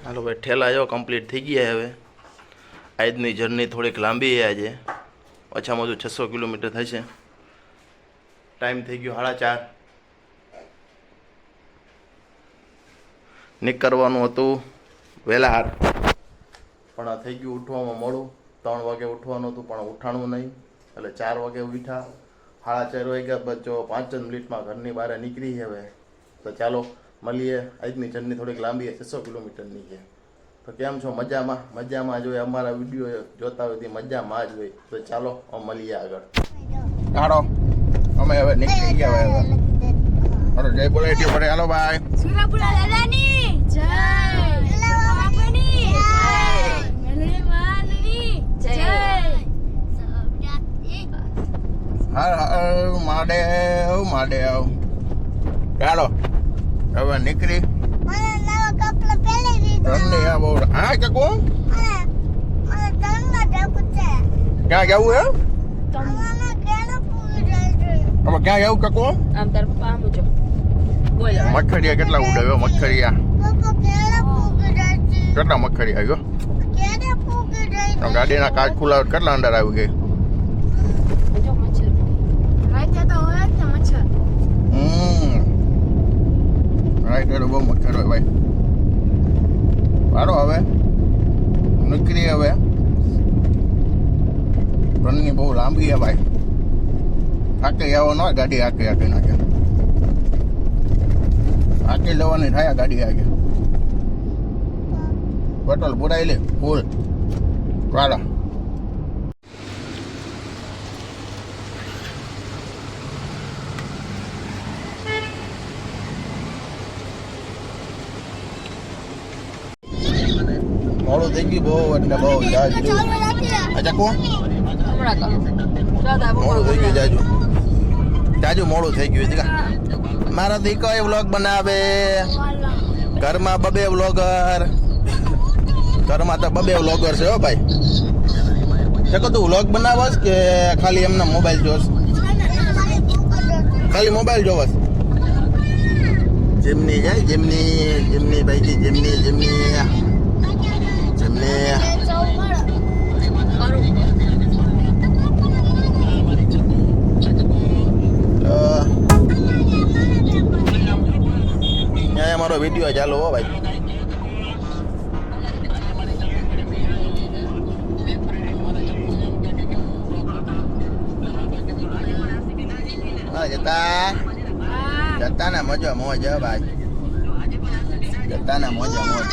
હાલો ભાઈ ઠેલા જો કમ્પ્લીટ થઈ ગયા હવે. આજની જર્ની થોડીક લાંબી છે. આજે ઓછામાં ઓછું 600 કિલોમીટર થશે. ટાઈમ થઈ ગયો 4:30. નીકળવાનું હતું વહેલા પણ આ થઈ ગયું ઉઠવામાં મોડું. 3 વાગે ઉઠવાનું હતું પણ ઉઠાણું નહીં એટલે 4 વાગે ઉઠ્યા. 4:30 વાગ્યા બસ જો 5 જ મિનિટમાં ઘરની બહાર નીકળી હવે. તો ચાલો મળીએ. આજની જર્ની થોડીક લાંબી છે, 600 કિલોમીટરની છે. તો કેમ છો? મજામાં? મજામાં જોઈએ. અમારા વિડીયો જોતા હોય તે મજામાં જ હોય. તો ચાલો મળીએ આગળ. હાલો અમે હવે નીકળી ગયા હવે. હાલો જય બોલાઈ પડે. હાલો ભાઈ. સુરાપુરા દાદાની જય. બાપાની જય. મેલડી માની જય. હર હર મહાદેવ મહાદેવ. ચાલો હવે નીકળી. હા કાકુ ક્યાં જવું હે? હવે ક્યાં જવું કાકુ? આમ તાર પપ્પા આમ જો બોલો. મખરિયા કેટલા ઉડાવ્યો? મખરિયા કેટલા મખરિયા આવ્યો? ગાડીના કાચ ખુલ્લા કેટલા અંદર આવી ગઈ? જો મચ્છર રાતે તો હોય જ ને મચ્છર. રાઈટ બહુ મચ્છર હોય ભાઈ. સારો હવે નીકળી. હવે રનની બહુ લાંબી છે ભાઈ. આકે આવો ન ગાડી આકે નાખે. આકે લેવાની થાય ગાડી આગે. પેટ્રોલ પુરાઈ લે ફૂલ. ચાલો મોડું થઈ ગયું બહુ એટલે બહુ જાજુ. અચ્છા કોણ મોડું થઈ ગયું જાજુ મોડું થઈ ગયું. મારા દીકરો વ્લોગ બનાવે. ઘરમાં 2 વ્લોગર. ઘરમાં તો 2 વ્લોગર છે હો ભાઈ. ચકો તું વ્લોગ બનાવસ કે ખાલી એમના મોબાઈલ જોશ? ખાલી મોબાઈલ જોવસ? જેમની જાય જેમની ભાઈ જેમની અમારો વિડીયો ચાલો હો ભાઈ. જતા ને મજો મોજ ભાઈ. જતા ને મજો મોજ.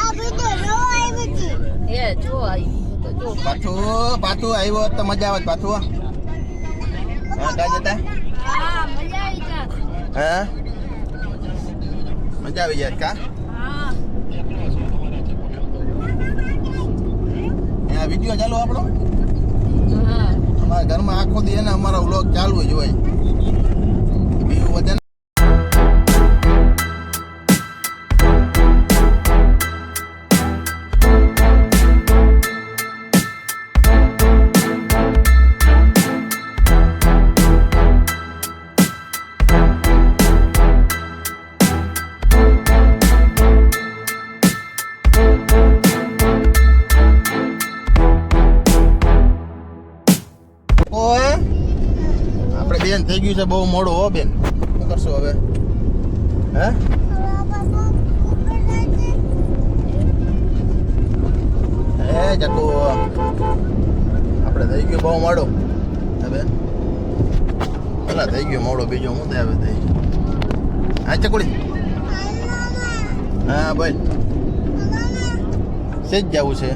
પાછું આવ્યો તો મજા આવે. પાછું હા કા જતા હા મજા આવી જાય કા. વિડીયો ચાલુ આપણો. અમારા ઘરમાં આખો દી એને અમારા વ્લોગ ચાલુ જ હોય. વ્યૂ વધે. બેન થઈ ગયું છે બહુ મોડું હો બેન. શું કરશો હવે? હે જકો આપણે થઈ ગયું બહુ મોડું. હવે પેલા થઈ ગયું મોડું. બીજું હું આવે થઈ ગયું. હા ચકુડી હા બોલ. સેજ જવું છે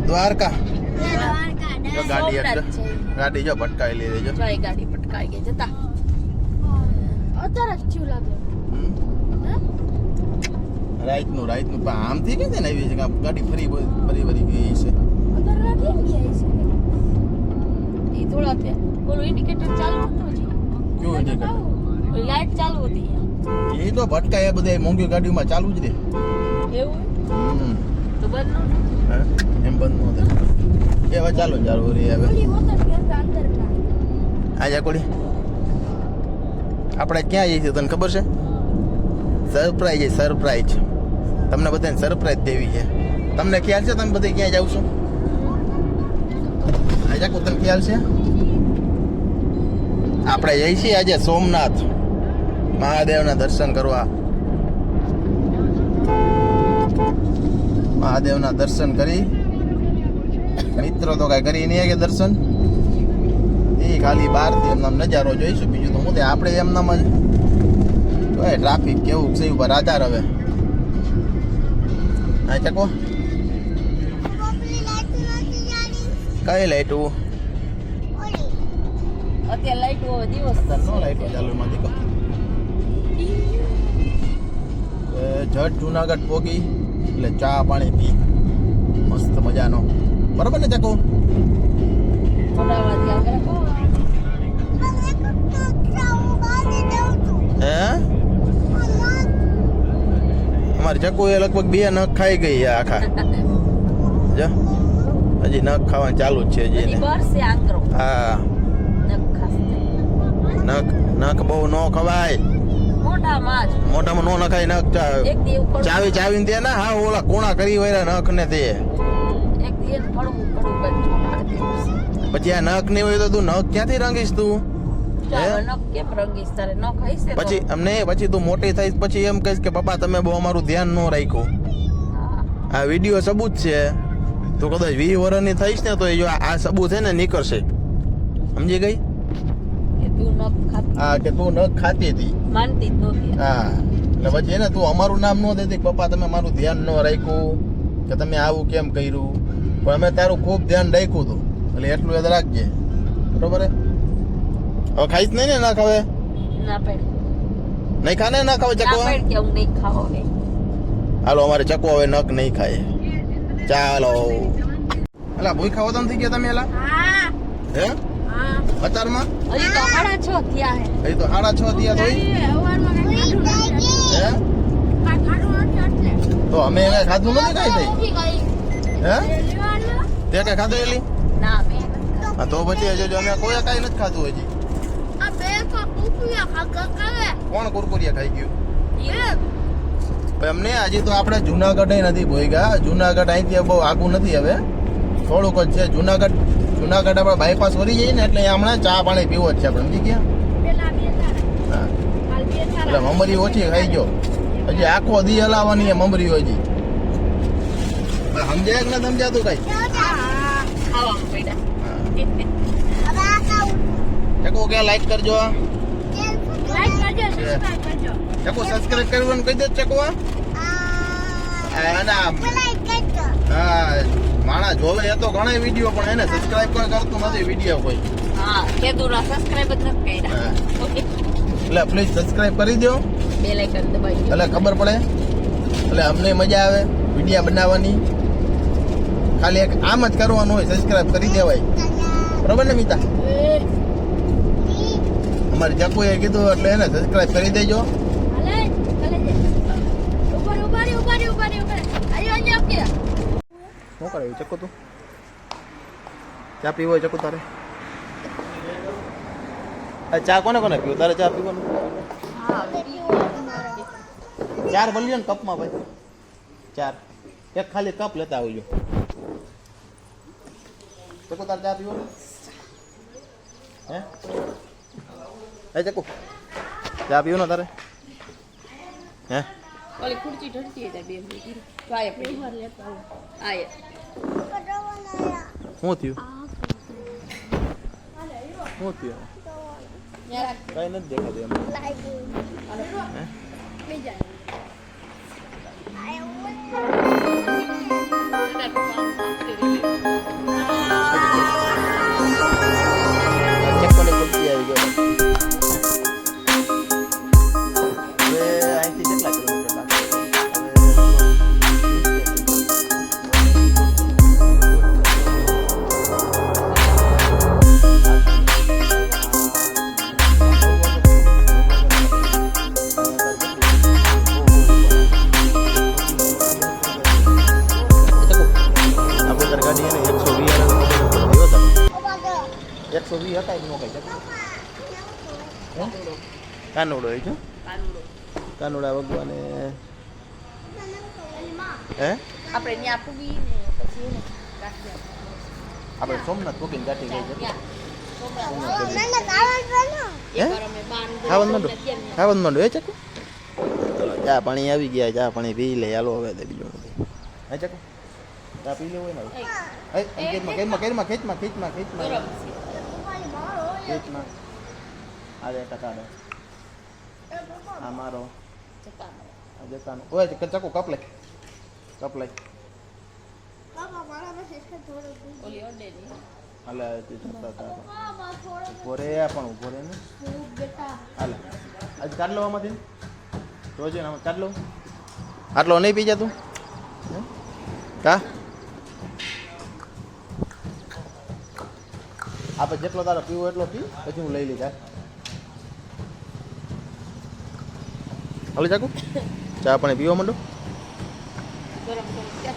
દ્વારકા. ગાડી જો પટકાઈ લીધી જો. ગાડી પટકાઈ ગઈ જતા અત્યારે જ લાગે. રાઈટનું પણ આમથી કે છે ને એવી છે કે ગાડી ફરી ગઈ છે. અત્યારે કેમ ગયા છે? એ થોડા થયા. બોલો ઇન્ડિકેટર ચાલુ હતું હજી. કયું ઇન્ડિકેટર? ઓલી લાઈટ ચાલુ હતી. એ તો ભટકાય બધા મોંઘી ગાડીમાં ચાલુ જ રહે. એવું તો બંધ ન એમ બંધ ન થાય. હવે ચાલો રે હવે. આજા કોડી આપણે ક્યાં જઈશું તને ખબર છે? સરપ્રાઈઝ. તમને બધાને સરપ્રાઈઝ દેવી છે. તમને ખ્યાલ છે તમે બધે ક્યાં જાવ છો? આજે તને ખ્યાલ છે? આપણે જઈ છીએ આજે સોમનાથ મહાદેવના દર્શન કરવા. મહાદેવના દર્શન કરી મિત્રો તો કઈ કરી નહીં કે દર્શન એ ખાલી બહારથી એમનામ નજારો જોઈશું. બીજું તો હું તે આપણે એમનામ જ ટ્રાફિક કેવું છે ઉપર આધાર. હવે હા ચકો કઈ લાઈટું અત્યારે લાઈટ હોય દિવસ નો લાઈટો ચાલુ માં દીકો જટ જુનાગઢ પોગી એટલે ચા પાણી પી મસ્ત મજાનો. બરોબર ને ચકો? મોટાવાથી આગળ હે અમારી ચકુ એ લગભગ 2 નખ ખાઈ ગઈ છે આખા. જો હજી નખ ખાવાનું ચાલુ જ છે હજી એને. બરસે આંકરો હા નખ બહુ ન ખવાય. મોટામાં જ મોટામાં નો નખાય નખ. એક દી ઉપર ચાવીને દે ને. હા ઓલા કોણા કરી હોય નખ ને તે એક દી પડવું પછી આ નખ નહીં હોય તો તું નખ ક્યાંથી રંગીશ તું? નખ કેમ રંગીશ તારે નખ હઈશે તો પછી અમને પછી તું મોટી થઈશ પછી એમ કહીશ કે પપ્પા તમે બહુ અમારું ધ્યાન ન રાખ્યું. આ વિડીયો સબૂત છે. તું કદાચ 20 વર્ષની થઈશ ને તો એ જો આ સબૂત છે ને નીકળશે. સમજી ગઈ? કે તું નખ ખાતી હા કે તું નખ ખાતી હતી. માનતી જ નહોતી. હા એટલે પછી એને તું અમારું નામ ન દેતી પપ્પા તમે મારું ધ્યાન ન રાખ્યું કે તમે આવું કેમ કર્યું. પણ અમે તારું ખૂબ ધ્યાન રાખ્યું હતું એટલે એટલું યાદ રાખજે. બરોબર? હવે ખાઈશ નહીં ને ના ખાવે? ના પેડ નહીં ખાને ના ખાવે ચકો? ના પેડ કે હું નહીં ખાવો ને. હાલો અમારે ચકો હવે નખ નહીં ખાય. ચાલો એલા ભૂખા હોતા થઈ ગયા તમે એલા? હા હે હા અત્યારમાં હજી તો 6:30 થયા હે. હજી તો 6:30 થયા તો હે તો અમે એને ખાધું નથી કાંઈ થઈ. હે તે કઈ ખાધું એલી? ના મેં હા તો પછી હજુ અમે કોઈ કાંઈ નથી ખાધું હજી. કોણ કુરકુરિયા ખાઈ ગયું? એમને હજી તો આપણે જુનાગઢ નથી ભોગ્યા. જુનાગઢ અહીંથી બહુ આગું નથી. હવે થોડુંક જ છે. જુનાગઢ આપણે બાયપાસ વળી જઈએ ને એટલે હમણાં ચા પાણી પીવો જ છે આપણે. સમજી ગયા? હા એટલે મમરી ઓછી ખાઈ ગયો. હજી આખો દી હલાવવાની મમરી હજી. સમજાય કે ના સમજાતું કઈ? ખાવાનું પડ્યા. ચકો કે લાઈક કરજો. લાઈક કરજો, સબસ્ક્રાઇબ કરજો. ચકો સબસ્ક્રાઇબ કરવાનું કહી દે ચકો. હા માણા જોવે એ તો ઘણા વિડીયો પણ એને સબસ્ક્રાઇબ કોઈ કરતું નથી વિડીયો કોઈ. હા કેદુરા સબસ્ક્રાઇબ જ નથી કર્યા. એટલે પ્લીઝ સબસ્ક્રાઇબ કરી દો. બેલ આઇકન દબાવી દો. એટલે ખબર પડે એટલે અમને મજા આવે વિડીયો બનાવવાની. ખાલી એક આમ જ કરવાનું હોય સબસ્ક્રાઇબ કરી દેવાય. બરોબર ને મિતા? અમારી ચકુએ કીધું એટલે એને સબસ્ક્રાઇબ કરી દેજો. શું કરે ચકુ તું? ચા પીવો હોય ચકુ તારે? ચા કોને પીવું તારે? ચા પીવાનું 4 ભલ્યો ને કપમાં ભાઈ 4. એક ખાલી કપ લેતા આવજો. ચકુ તારે ચા પીવો? હે ચકુ ચા પીવો ને તારે? હે ઓલી ખુરચી ઢળતી હતી બે મિનિટ તો આયા પડી વાર લેતા આયા શું થયું? શું થયું? યાર કઈ નથી દેખાતું એમ. ચપ્પલે ખુરશી આવી ગયો. હવે અહીંથી કેટલા કિલોમીટર લાગે? ગાડી એને 120 હતા એનો કઈ છે કાનુડો હોય છે. કાનુડા ભગવાને હે આપણે ત્યાં પૂગી ને પછી એને રાખી આપણે સોમનાથ પોકીને ગાંઠી ગઈ છે ત્યાં હે એકવાર અમે બાન ખાવાનું માંડો ખાવાનું માંડો હે ચકુ ચલો ચા પાણી આવી ગયા ચા પાણી પી લે હાલો હવે તો બીજું નથી હે ચકુ ચા પી લેવું હોય ને ખેંચમાં આ રે ટકાડો આ મારો આ જતાનો ઓય ચકુ કપ લે ઓલી ઓડેની હાલે તે જતા હતા ઉભો રે પણ ઉભો રે ને હાલે આજ કાઢ લો આમાંથી રોજ આમાં કાઢ લો આટલો નહીં પી જા તું કા આપણે જેટલો તારો પીવો એટલો પી પછી હું લઈ લીધા હાલે ચાકુ ચા પાણી પીવા માંડો ગરમ ગરમ ક્યાં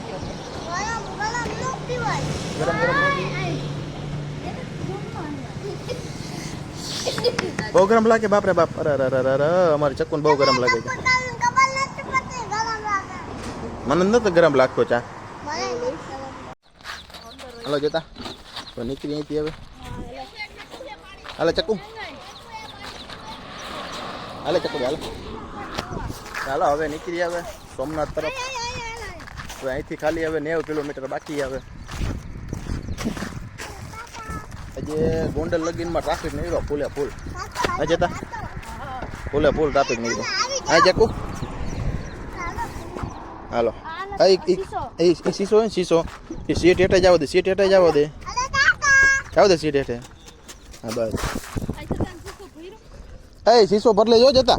ગરમ ગરમ બહુ ગરમ લાગે બાપ રે બાપ અરે અમારી ચક્કુ બહુ ગરમ લાગે છે મને નતો ગરમ લાગતો ચા હાલો જતા તો નીકળી અહીંથી હવે હાલે ચક્કુ હાલે ચાલો હવે નીકળી આવે સોમનાથ તરફ તો અહીંથી ખાલી હવે 90 કિલોમીટર બાકી આવે હજી ગોંડલ લગીનમાં ટ્રાફિક નહીં રહ્યો ફૂલે ફૂલ હા જતા ફૂલે ફૂલ ટ્રાફિક નહીં રહ્યો હા ચક્કુ હાલો એ શીશો હે શીશો એ સીટ હેઠે જાવ દે સીટ હેઠે જાવ દે સીટ હેઠે હા બસ એ શીશો ભરલે જો જતા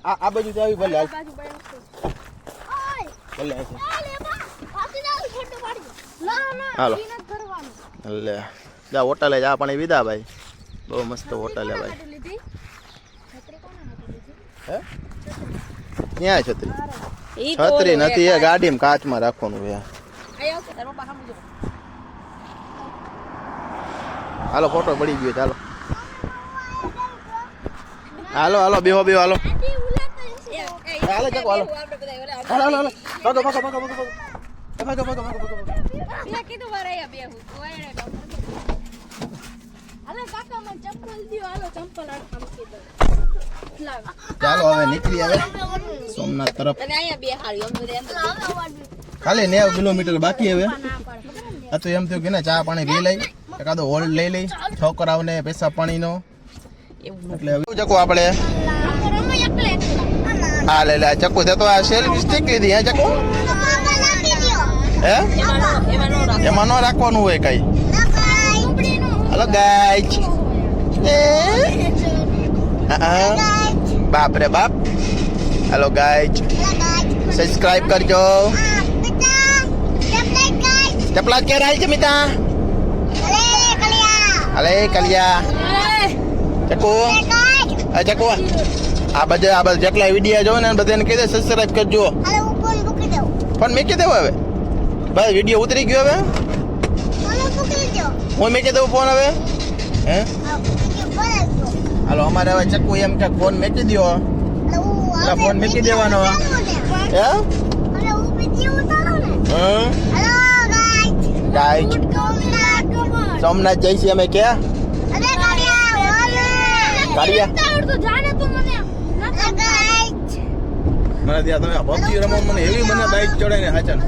આ બાજુ આવી ભલે હાલ ભલે હાલો લે જા હોટલે જા પાણી વિદા ભાઈ બહુ મસ્ત હોટલ હે ભાઈ હે ક્યાં છત્રી નથી એ ગાડીમાં કાચમાં રાખવાનું છે હાલો ફોટો પડી ગયો ચાલો હાલો બેહો હાલો હાલો ચકો હાલો હાલો ચાલો હવે નીકળી આવે સોમનાથ તરફ ખાલી 90 કિલોમીટર બાકી હવે આ તો એમ થયું કે ને ચા પાણી પી લઈ એકાદો હોલ્ડ લઈ લઈ છોકરાઓને પૈસા પાણીનો એટલે હવે ચકો આપણે હા લે લે ચકુ તે તો આ સેલ્ફી સ્ટિક લીધી હે ચકુ હે એમાં ન રાખવાનું હોય કઈ હલો ગાઈચ બાપ રે બાપ હેલો ગાઈચ સબસ્ક્રાઇબ કરજો ચપલા કે રાઈ છે મિતા અલે કલિયા ચકુ ચકુ આ બધા જેટલા વિડીયો જોવે ને બધાને કહી દે સબસ્ક્રાઇબ કરજો ફોન મૂકી દેવો હવે બસ વિડીયો ઉતરી ગયો હવે હું મૂકી દઉં ફોન હવે હે હાલો અમારે હવે ચક્કુ એમ કે ફોન મૂકી દો એટલે ફોન મૂકી દેવાનો હે ગાઈચ સોમનાથ જઈશી અમે ક્યાં મને ત્યાં તમે પબજી રમો મને એવી મને બાઈક ચડે ને હાચન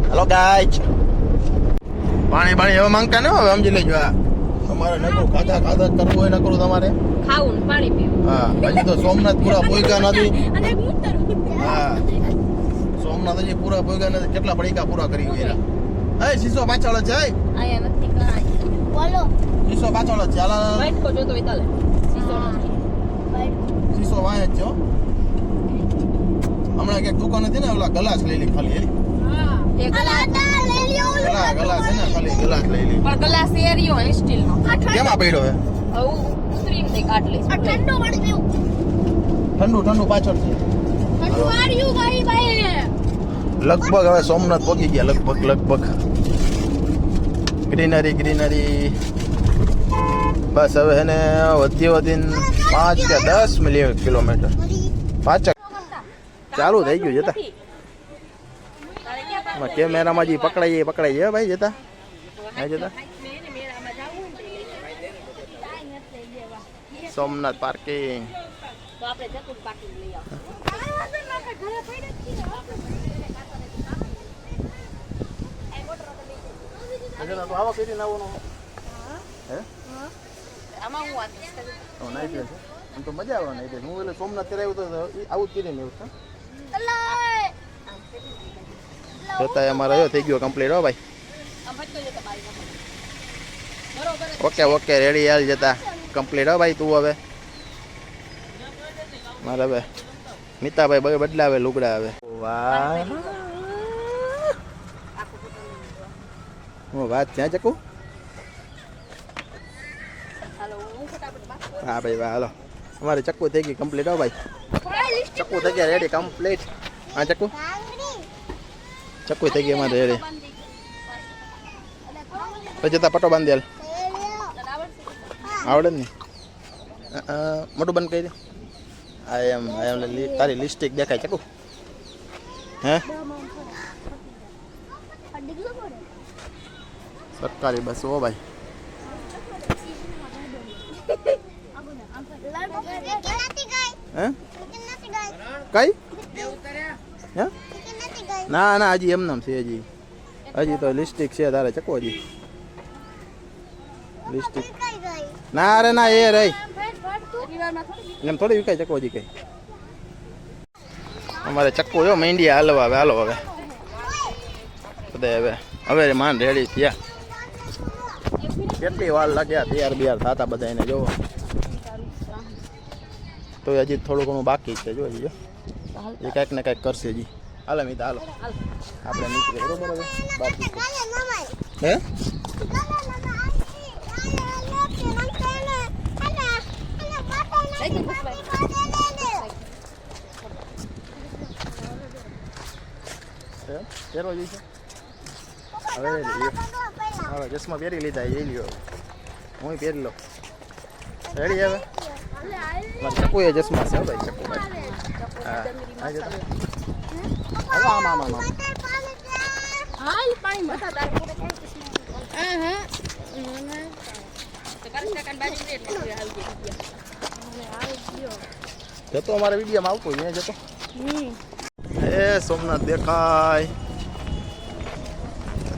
હેલો ગાઈચ પાણી હવે માંગતા ને હવે સમજી લેજો આ તમારે નકરું ખાધા કરવું હોય નકરું તમારે ખાવું ને પાણી પીવું હા હજી તો સોમનાથ પૂરા પોઈગા નથી હા સોમનાથ હજી પૂરા પોઈગા નથી કેટલા પડીકા પૂરા કરી ગયા એ શીશો પાછળ છે આયા નથી કાંઈ બોલો શીશો પાછળ છે હાલ વાઈટ કો જોતો હોય તાલે શીશો નથી શીશો વાય જ છો હમણાં ક્યાંક દુકાન હતી ને ઓલા ગ્લાસ લઈ લી ખાલી એલી હા એ ગ્લાસ લઈ લ્યો ગ્લાસ છે ને ખાલી ગ્લાસ લઈ લી પણ ગ્લાસ એરિયો હે સ્ટીલ નો કેમાં પડ્યો હે હવે ઉતરીને તે કાઢ લઈશ ઠંડો પાણી પીવું ઠંડુ પાછળ છે ઠંડુ આર્યું ભાઈ લગભગ હવે સોમનાથ પહોંચી ગયા લગભગ ગ્રીનરી બસ હવે એને વધીને 5 કે 10 કિલોમીટર પાછળ ચાલુ થઈ ગયું જતા કેમેરામાં જે પકડાઈ જાય ભાઈ જતા હા જતા સોમનાથ પાર્કિંગ આવા કરી નાવાનું હે આમાં હું વાત નાઈ દે આમ તો મજા આવે નાઈ દે હું એટલે સોમનાથ ત્યારે આવ્યો તો આવું જ કરીને એવું છે જોતા અમારે આવ્યો થઈ ગયો કમ્પ્લીટ હો ભાઈ ઓકે ઓકે રેડી હાલ જતા કમ્પ્લીટ હો ભાઈ તું હવે મારે હવે મિતાભાઈ બદલાવે લુગડા હવે વાહ હું વાત ત્યાં ચકું હા ભાઈ વાહ હાલો અમારે ચક્કુ થઈ ગઈ કમ્પ્લીટ હો ભાઈ ચક્કુ થઈ ગયા રેડી કમ્પ્લીટ હા ચક્કુ ચક્કુ થઈ ગઈ અમારે રેડી પછી જતા પટો બાંધી હાલ આવડે ને મોટું બંધ કરી દે આઈ એમ તારી લિપસ્ટિક દેખાય ચક્કુ હે સરકારી બસ હો ભાઈ હે કઈ હે ના ના હજી એમ નામ છે હજી તો લિપસ્ટિક છે તારે ચકો હજી લિપસ્ટિક ના અરે ના એ રહી એમ થોડી વિકાય ચકો હજી કઈ અમારે ચક્કો જો મહેંદી હાલવા હવે હાલો હવે બધા હવે માન રેડી થયા કેટલી વાર લાગ્યા તૈયાર બિયાર થતા બધા એને જોવો તો હજી થોડું ઘણું બાકી છે જો હજી એ કાંઈક ને કાંઈક કરશે હજી હાલો મિતા હાલો આપણે નીકળીએ બરોબર હવે બાકી હે પહેરવા જઈશે હવે હવે ચશ્મા પહેરી લીધા એ લ્યો હું પહેરી લો રેડી હવે મારે ચકુ એ ચશ્મા છે ભાઈ ચકુ ભાઈ હા હા જતા હવે આમ આમ આમ હાલ પાણી મથા તાર જતો અમારા વિડીયોમાં આવતો અહીંયા જતો એ સોમનાથ દેખાય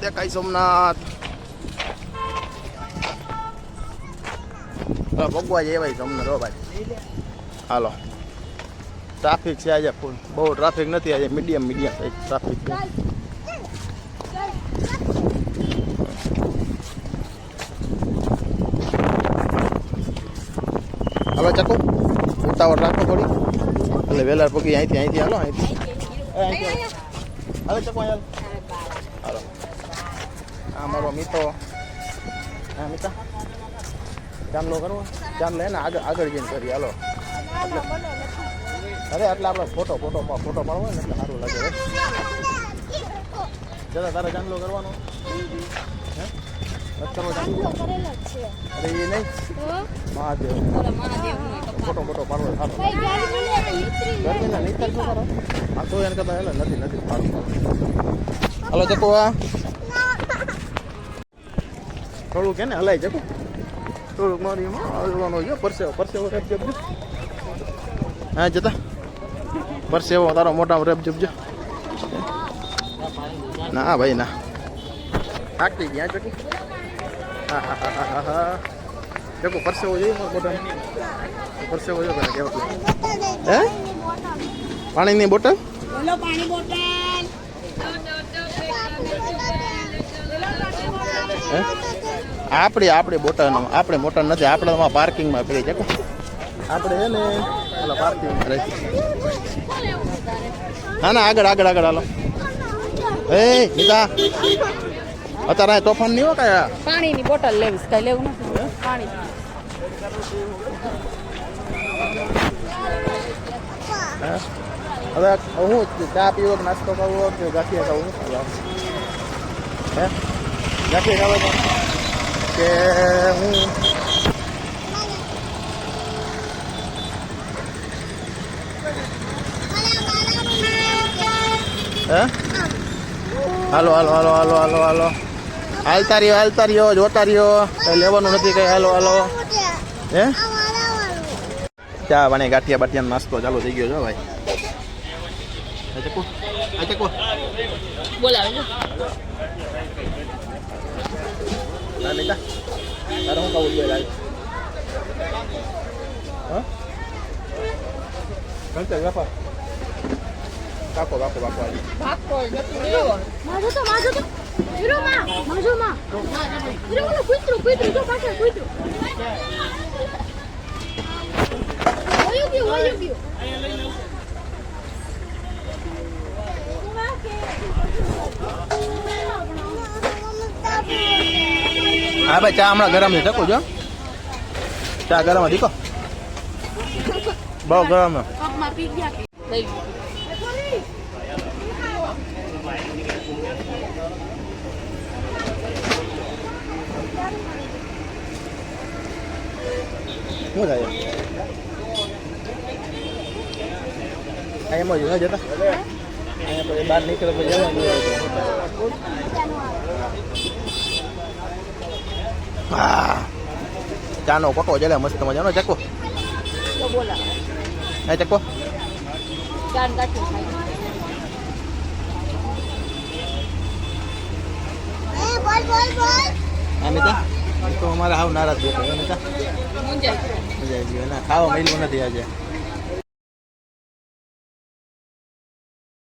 દેખાય સોમનાથ ભગવા જાય ભાઈ સોમનાથ હો ભાઈ હાલો ટ્રાફિક છે આજે ફૂલ બહુ ટ્રાફિક નથી આજે મીડિયમ ટ્રાફિક છે હવે ચકુ ઉતાવળ રાખો થોડી એટલે વેલાર પગી અહીંથી હાલો અહીંથી હવે ચકુ હાલ હાલો હા મારો મિત્રો હા મિતા ચાંદલો કરવો ચાંદ લે ને આગળ જઈને કરી હાલો અરે એટલે આપણે ફોટો પાડવો ને એટલે સારું લાગે જરા તારે ચાંદલો કરવાનો હે કરવો ચાંદલો અરે એ નહીં મહાદેવ ફોટો પાડવો સારો ગરમીના નીતર શું કરો હા તો એને કરતા એટલે નથી સારું હાલો ચકો થોડુંક એને હલાય ચકો થોડુંક મારી હલવાનો છે પરસેવો રેપ જપજો હા જતા પરસેવો તારો મોટા રેપ જપજો ના ભાઈ ના થાકી ગયા ચકી હા ચકો પરસેવો જોઈએ મોટા પરસેવો જો કરે કેવો હે પાણીની બોટલ પાણી બોટલ આપણી બોટલ આપણે મોટર નથી આપણે પાર્કિંગમાં પડી છે આપણે છે ને પેલા પાર્કિંગમાં રહી ના આગળ હાલો એ નીતા અત્યારે તોફાન નહીં હો કયા પાણીની બોટલ લેવીશ કઈ લેવું નથી પાણી હવે હું ચા પીવો કે નાસ્તો કરવો કે ગાંઠિયા ખાવું હે ગાંઠિયા ખાવા કે હું હે હાલો હાલો હાલો હાલો હાલો હાલો હાલતા રહ્યો જોતા રહ્યો કઈ લેવાનું નથી કઈ હાલો હાલો હે ચા પાણી ગાંઠિયા બાઠિયા નાસ્તો ચાલુ થઈ ગયો છો ભાઈ આ ચકુ બોલાવે ને ના બેટા તારે હું કહું જોઈએ લાલ હા કંચર બાપા કાકો કાકો બાપા ભાગતો નથી લેવો માજો તો હીરો માં હીરો ઓલો કૂતરું જો પાછળ કૂતરું ઓયો ગયો હા ભાઈ ચા હમણાં ગરમ છે ચકુ જો ચા ગરમ દીકો બહુ ગરમ કપમાં પી ગયા લઈ શું થાય અહીંયા મજા જતા અહીંયા પછી બહાર નીકળે પછી જવાનું ચાનો પકો જલે મસ્ત મજાનો ચકો તો બોલા હે ચકો ચાન કાઠી ખાઈ બોલ અમિતા તો અમારા હાવ નારાજ દેખાય અમિતા મુંજાઈ મજા આવી ગઈ ના ખાવા મળ્યું નથી આજે